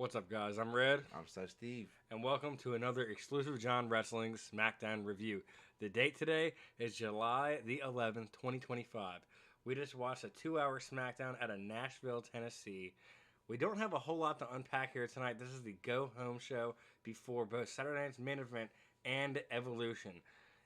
What's up, guys? I'm Red, I'm Steve. and welcome to another exclusive John Wrestling Smackdown review. The date today is July the 11th, 2025. We just watched a 2-hour Smackdown out of Nashville, Tennessee. We don't have a whole lot to unpack here tonight. This is the go-home show before both Saturday night's main event and Evolution.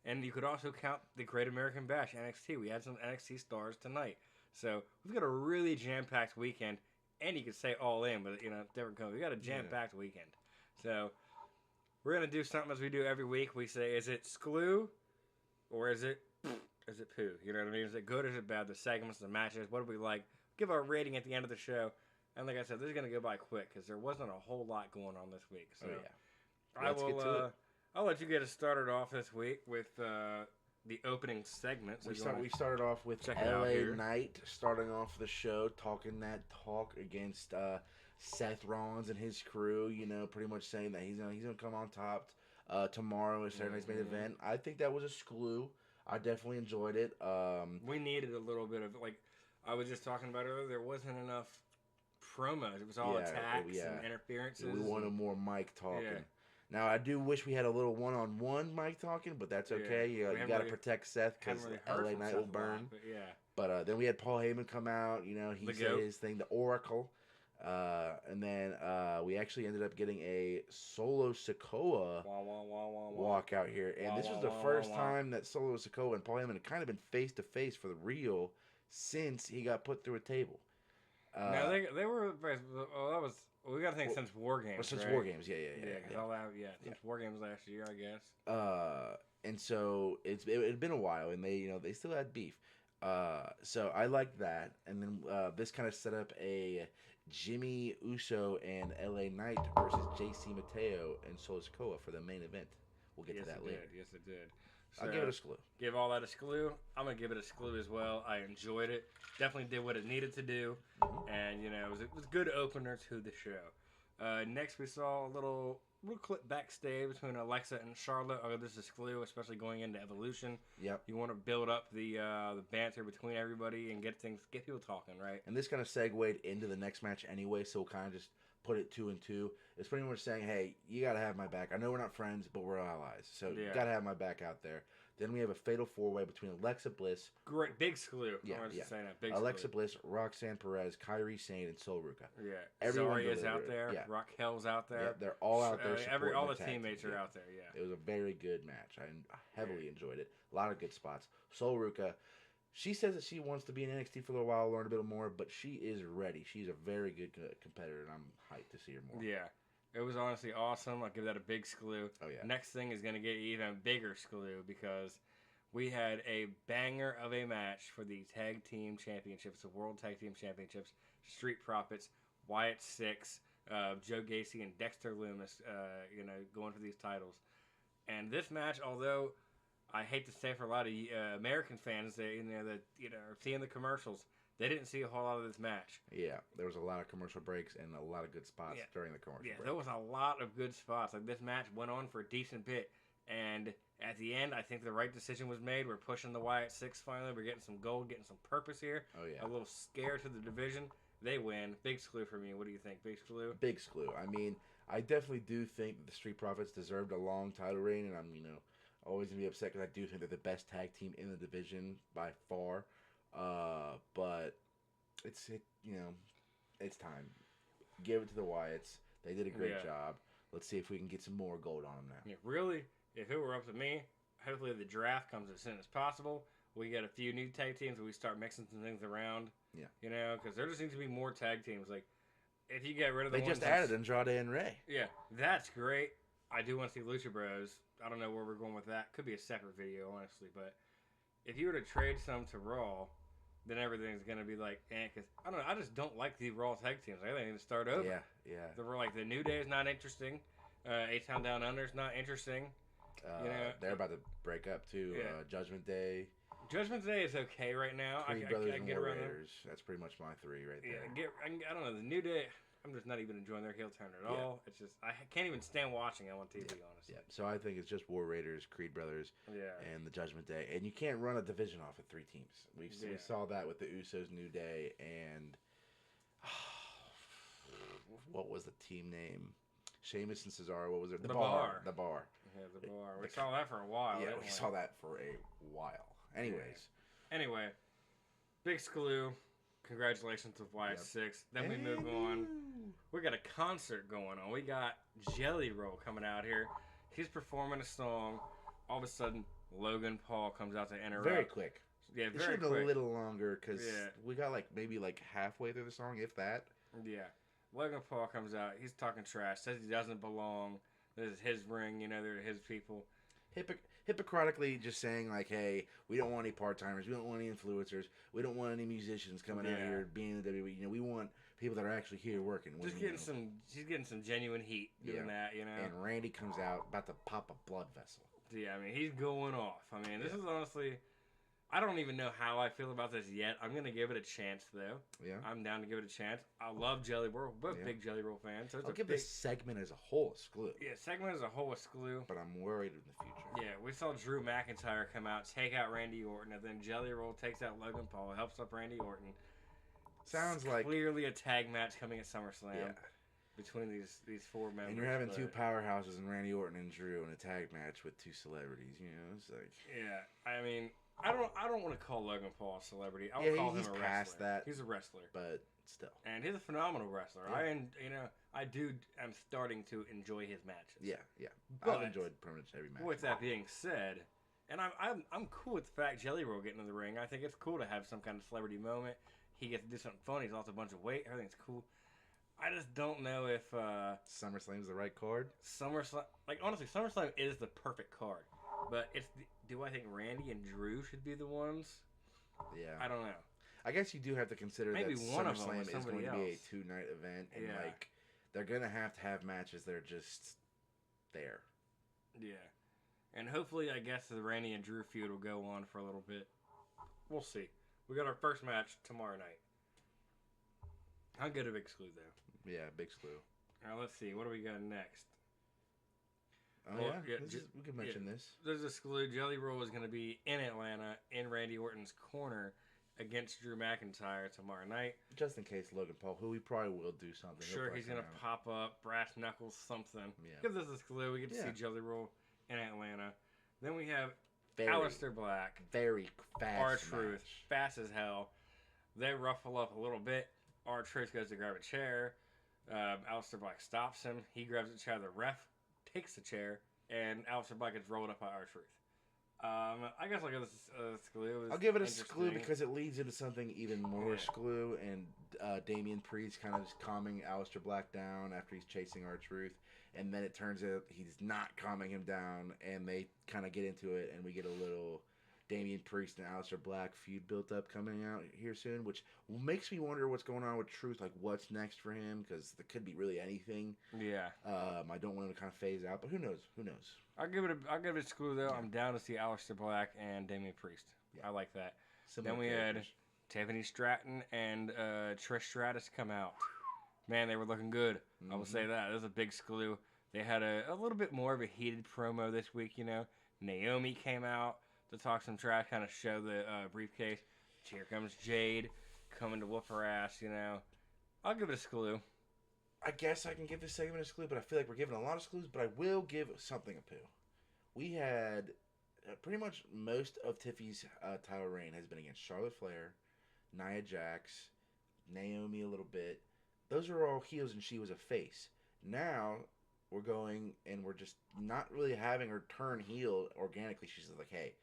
And you could also count the Great American Bash, NXT. We had some NXT stars tonight. So we've got a really jam-packed weekend. And you could say all in, but different company. We got a jam-packed weekend. So we're gonna do something as we do every week. We say, is it SCLU or is it poo? You know what I mean? Is it good or is it bad? The segments, the matches, what do we like? Give our rating at the end of the show. And like I said, this is gonna go by quick because there wasn't a whole lot going on this week. So Let's get to it. I'll let you get us started off this week with the opening segment. So We started off with LA Knight starting off the show, talking that talk against Seth Rollins and his crew. You know, pretty much saying that he's gonna come on top tomorrow at Saturday night's main event. I think that was a SCLU. I definitely enjoyed it. We needed a little bit of I was just talking about earlier. There wasn't enough promos. It was all attacks and interferences. We wanted more mic talking. Yeah. Now, I do wish we had a little one-on-one mic talking, but that's okay. You got to protect Seth because LA Knight will burn. But then we had Paul Heyman come out. You know, he said his thing, the Oracle. And then we actually ended up getting a Solo Sikoa walkout here. And this was the first time that Solo Sikoa and Paul Heyman had kind of been face-to-face for the real since he got put through a table. Now, they were... that was... We got to think since War Games, well, since right? War Games, yeah. Since War Games last year, I guess. And so it had been a while, and they still had beef. So I liked that, and then this kind of set up a Jimmy Uso and LA Knight versus JC Mateo and Solo Sikoa for the main event. We'll get to that later. Yes, it did. So, I'll give it a SCLU. Give all that a SCLU. I'm going to give it a SCLU as well. I enjoyed it. Definitely did what it needed to do. Mm-hmm. And, it was a good opener to the show. Next, we saw a little clip backstage between Alexa and Charlotte. Oh, this is SCLU, especially going into Evolution. Yep. You want to build up the banter between everybody and get people talking, right? And this kind of segued into the next match anyway, so we'll kind of just put it 2 and 2. It's pretty much saying, hey, you got to have my back. I know we're not friends, but we're allies. So you got to have my back out there. Then we have a fatal 4-way between Alexa Bliss. Great. Big SCLU. Big Alexa SCLU. Bliss, Roxanne Perez, Kairi Sane, and Sol Ruca. Yeah. Everyone is out there. Yeah. Raquel's out there. Yeah, they're all out there. All the teammates are out there, yeah. It was a very good match. I heavily enjoyed it. A lot of good spots. Sol Ruca, she says that she wants to be in NXT for a little while, learn a bit more, but she is ready. She's a very good competitor, and I'm hyped to see her more. Yeah. It was honestly awesome. I'll give that a big SCLU. Oh, yeah. Next thing is going to get even bigger SCLU because we had a banger of a match for the Tag Team Championships, the World Tag Team Championships, Street Profits, Wyatt Six, Joe Gacy, and Dexter Lumis, going for these titles. And this match, although I hate to say for a lot of American fans, that are seeing the commercials, they didn't see a whole lot of this match. Yeah, there was a lot of commercial breaks and a lot of good spots during the commercial break. Yeah, there was a lot of good spots. Like, this match went on for a decent bit. And at the end, I think the right decision was made. We're pushing the Wyatt Six finally. We're getting some gold, getting some purpose here. Oh, yeah. A little scare to the division. They win. Big SCLU for me. What do you think? Big SCLU? Big SCLU. I mean, I definitely do think that the Street Profits deserved a long title reign, and I'm, always going to be upset because I do think they're the best tag team in the division by far. But it's time. Give it to the Wyatts. They did a great job. Let's see if we can get some more gold on them now. Yeah, really, if it were up to me, hopefully the draft comes as soon as possible. We get a few new tag teams and we start mixing some things around. Yeah. Because there just needs to be more tag teams. Like, if you get rid of they just added Andrade and Rey. Yeah, that's great. I do want to see Lucha Bros. I don't know where we're going with that. Could be a separate video, honestly. But if you were to trade some to Raw, then everything's going to be like, because I don't know. I just don't like the Raw tag teams. I think they need to start over. Yeah. The New Day is not interesting. A-Town Down Under is not interesting. They're about to break up, too. Yeah. Judgment Day. Judgment Day is okay right now. Creed Brothers and War Raiders. That's pretty much my 3 right there. I don't know. The New Day, I'm just not even enjoying their heel turn at all. It's just, I can't even stand watching them on TV, honestly. Yeah. So I think it's just War Raiders, Creed Brothers, and the Judgment Day. And you can't run a division off of 3 teams. We saw that with the Usos, New Day, and what was the team name? Sheamus and Cesaro. What was it? The Bar. The Bar. Yeah, the Bar. We saw that for a while. Yeah, we saw that for a while. Anyways. Yeah. Anyway, big Scaloo. Congratulations to Y6. Then we move on. We got a concert going on. We got Jelly Roll coming out here. He's performing a song. All of a sudden, Logan Paul comes out to interrupt. Very quick. Yeah, very quick. A little longer because we got maybe halfway through the song, if that. Yeah. Logan Paul comes out. He's talking trash. Says he doesn't belong. This is his ring. They're his people. Hypocritically just saying hey, we don't want any part-timers, we don't want any influencers, we don't want any musicians coming out here being in the WWE. We want people that are actually here working. She's getting some genuine heat doing that. And Randy comes out about to pop a blood vessel. Yeah, he's going off. This is honestly, I don't even know how I feel about this yet. I'm gonna give it a chance though. Yeah, I'm down to give it a chance. I love Jelly Roll. We're both big Jelly Roll fans. So I'll give this segment as a whole a Scaloo. Yeah, segment as a whole a Scaloo. But I'm worried in the future. Yeah, we saw Drew McIntyre come out, take out Randy Orton, and then Jelly Roll takes out Logan Paul, helps up Randy Orton. Sounds clearly a tag match coming at SummerSlam. Yeah. Between these four members. And you're having two powerhouses in Randy Orton and Drew in a tag match with two celebrities, it's Yeah, I don't want to call Logan Paul a celebrity. I'll call him a wrestler. Past that. He's a wrestler. But still. And he's a phenomenal wrestler. Yeah. I'm starting to enjoy his matches. Yeah. But I've enjoyed pretty much every match. With that being said, and I'm cool with the fact Jelly Roll getting in the ring. I think it's cool to have some kind of celebrity moment. He gets to do something fun. He's lost a bunch of weight. Everything's cool. I just don't know if SummerSlam's the right card. SummerSlam, honestly, SummerSlam is the perfect card, but do I think Randy and Drew should be the ones? Yeah, I don't know. I guess you do have to consider maybe that one SummerSlam is going to be a 2-night event, and they're gonna have matches that are just there. Yeah, and hopefully, I guess the Randy and Drew feud will go on for a little bit. We'll see. We got our first match tomorrow night. I'll get a big Scaloo though. Yeah, big Scaloo. Now let's see. What do we got next? Oh we can mention this. There's a Scaloo. Jelly Roll is going to be in Atlanta in Randy Orton's corner against Drew McIntyre tomorrow night. Just in case Logan Paul, who we probably will do something. Sure, he's going to pop up, brass knuckles, something. Yeah. Give this a Scaloo. We get to see Jelly Roll in Atlanta. Then we have Aleister Black. Very fast. R-Truth. Fast as hell. They ruffle up a little bit. R-Truth goes to grab a chair. Aleister Black stops him. He grabs the chair. The ref takes the chair, and Aleister Black gets rolled up by R-Truth. I guess I'll give this a Scaloo. I'll give it a Scaloo because it leads into something even more Scaloo, and Damian Priest kind of calming Aleister Black down after he's chasing R-Truth, and then it turns out he's not calming him down, and they kind of get into it, and we get a little Damian Priest and Aleister Black feud built up coming out here soon, which makes me wonder what's going on with Truth, what's next for him, because there could be really anything. Yeah. I don't want him to kind of phase out, but who knows? I'll give it a Scaloo though. Yeah. I'm down to see Aleister Black and Damian Priest. Yeah. I like that. Then we had Tiffany Stratton and Trish Stratus come out. Man, they were looking good. I will say that. It was a big Scaloo. They had a little bit more of a heated promo this week, Naomi came out to talk some trash, kind of show the briefcase. Here comes Jade coming to whoop her ass, I'll give it a Scaloo. I guess I can give this segment a Scaloo, but I feel like we're giving a lot of Scaloos, but I will give something a poo. We had pretty much most of Tiffy's title reign has been against Charlotte Flair, Nia Jax, Naomi a little bit. Those are all heels, and she was a face. Now we're going, and we're just not really having her turn heel organically. She's just like, hey,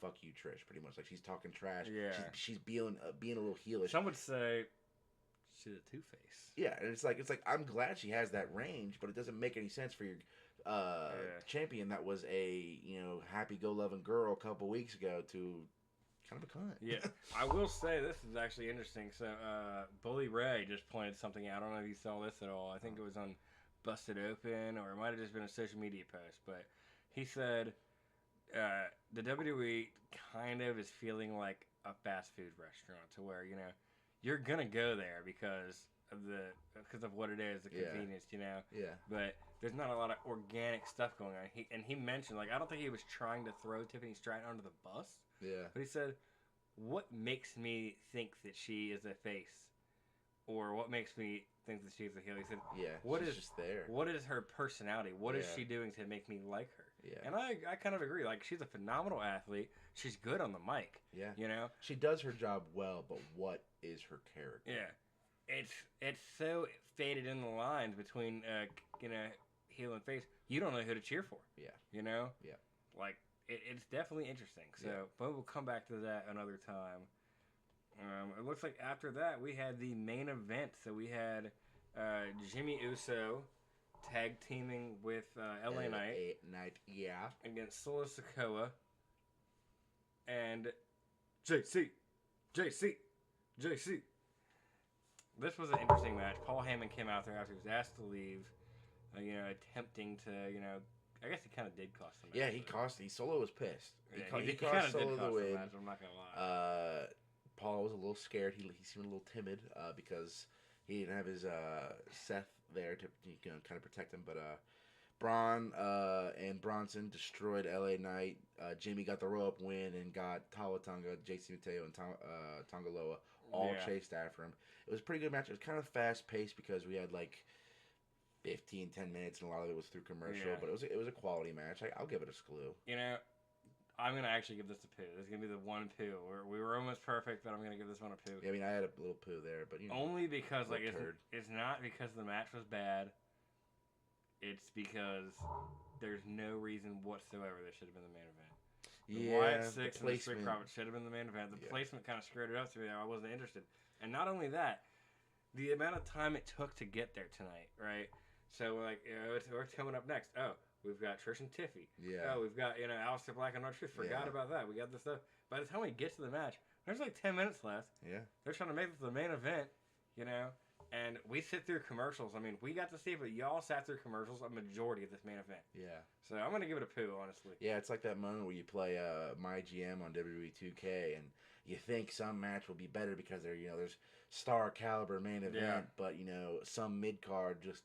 fuck you, Trish, pretty much. She's talking trash. Yeah. She's being a little heelish. Some would say she's a two-face. Yeah, and it's like I'm glad she has that range, but it doesn't make any sense for your champion that was a happy-go-loving girl a couple weeks ago to kind of a cunt. Yeah, I will say this is actually interesting. So Bully Ray just pointed something out. I don't know if you saw this at all. I think it was on Busted Open, or it might have just been a social media post, but he said the WWE kind of is feeling like a fast food restaurant, to where you're gonna go there because of what it is, the convenience, Yeah. But there's not a lot of organic stuff going on. He mentioned, I don't think he was trying to throw Tiffany Stratton under the bus. Yeah. But he said, what makes me think that she is a face? Or what makes me thinks that she's a heel. He said, she's just there. What is her personality? What is she doing to make me like her? Yeah. And I kind of agree. Like, she's a phenomenal athlete. She's good on the mic. Yeah. You know? She does her job well, but what is her character? Yeah. It's so faded in the lines between, heel and face. You don't know who to cheer for. Yeah. You know? Yeah. Like, it's definitely interesting. So, but we'll come back to that another time. It looks like after that, we had the main event. So, we had Jimmy Uso tag teaming with LA Knight. Against Solo Sikoa. And JC. This was an interesting match. Paul Heyman came out there after he was asked to leave. Attempting to, I guess he kind of did cost the match. Yeah, Solo was pissed. He cost Solo the win. Match, I'm not going to lie. Paul was a little scared. He seemed a little timid because he didn't have his Seth there to kind of protect him. But Braun and Bronson destroyed LA Knight. Jimmy got the roll-up win and got Tawa Tonga, JC Mateo, and Tonga Loa all chased after him. It was a pretty good match. It was kind of fast-paced because we had like 10 minutes, and a lot of it was through commercial. But it was a quality match. I'll give it a screw. I'm going to actually give this a poo. This is going to be the one poo. We were almost perfect, but I'm going to give this one a poo. Yeah, I mean, I had a little poo there, but only because it's not because the match was bad. It's because there's no reason whatsoever this should have been the main event. The Wyatt Six and the Street Profits should have been the main event. The placement kind of screwed it up to me. I wasn't interested. And not only that, the amount of time it took to get there tonight, right? So, we're coming up next. Oh, we've got Trish and Tiffy. Yeah. Oh, we've got, Aleister Black and R-Truth. Forgot about that. We got this stuff. By the time we get to the match, there's like 10 minutes left. Yeah. They're trying to make this the main event, and we sit through commercials. I mean, we got to see it, but y'all sat through commercials a majority of this main event. Yeah. So I'm going to give it a poo, honestly. Yeah, it's like that moment where you play My GM on WWE 2K, and you think some match will be better because there's star caliber main event, but, some mid-card just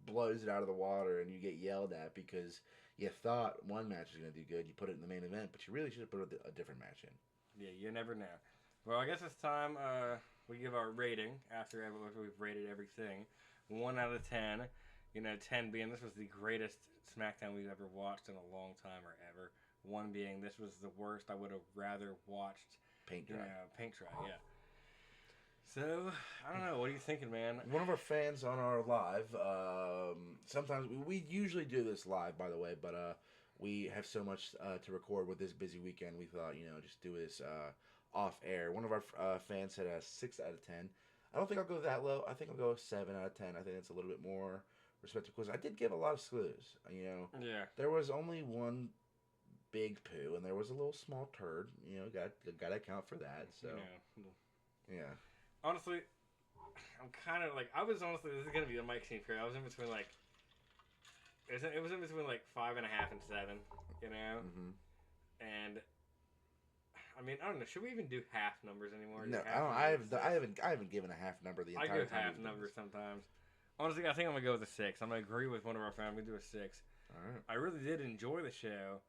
blows it out of the water, and you get yelled at because you thought one match was going to do good. You put it in the main event, but you really should have put a different match in. Yeah, you never know. Well, I guess it's time we give our rating after we've rated everything. 1 out of 10. 10 being this was the greatest SmackDown we've ever watched in a long time or ever. 1 being this was the worst. I would have rather watched Paint Dry. Paint Dry, yeah. So, I don't know. What are you thinking, man? One of our fans on our live, sometimes we usually do this live, by the way, but we have so much to record with this busy weekend. We thought, just do this off air. One of our fans said a 6 out of 10. I don't think I'll go that low. I think I'll go 7 out of 10. I think it's a little bit more respectable because I did give a lot of slews. Yeah. There was only one big poo, and there was a little small turd. Got to account for that. So, yeah. Honestly, I'm kind of like, this is going to be a Mike scene period. I was in between it was in between 5.5 and 7, Mm-hmm. And, I mean, I don't know. Should we even do half numbers anymore? No, I haven't given a half number the entire time. I go half numbers sometimes. Honestly, I think I'm going to go with a 6. I'm going to agree with one of our fans. I'm going to do a 6. All right. I really did enjoy the show,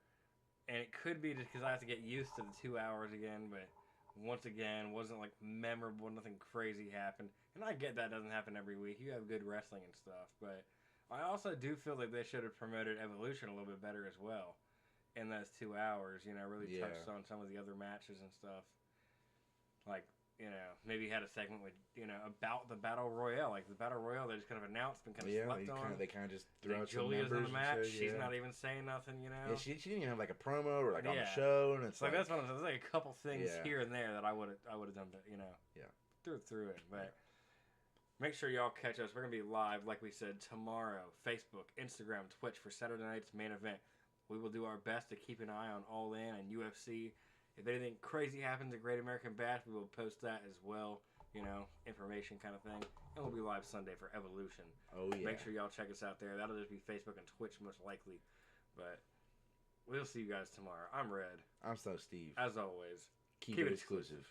and it could be just because I have to get used to the 2 hours again, but once again, wasn't memorable. Nothing crazy happened. And I get that doesn't happen every week. You have good wrestling and stuff. But I also do feel like they should have promoted Evolution a little bit better as well in those 2 hours. Really touched on some of the other matches and stuff. Maybe had a segment with, about the Battle Royale. The Battle Royale, they just kind of announced and kind of slept on. They kind of just threw out some Julia's members in the match. She's not even saying nothing, Yeah, she didn't even have a promo or on the show. And it's that's what I'm saying. There's a couple things here and there that I would have done, through it. But make sure y'all catch us. We're going to be live, like we said, tomorrow. Facebook, Instagram, Twitch for Saturday night's main event. We will do our best to keep an eye on All In and UFC. If anything crazy happens at Great American Bash, we will post that as well. Information kind of thing. And we'll be live Sunday for Evolution. Oh, yeah. Make sure y'all check us out there. That'll just be Facebook and Twitch most likely. But we'll see you guys tomorrow. I'm Red. I'm So Steve. As always, keep it exclusive.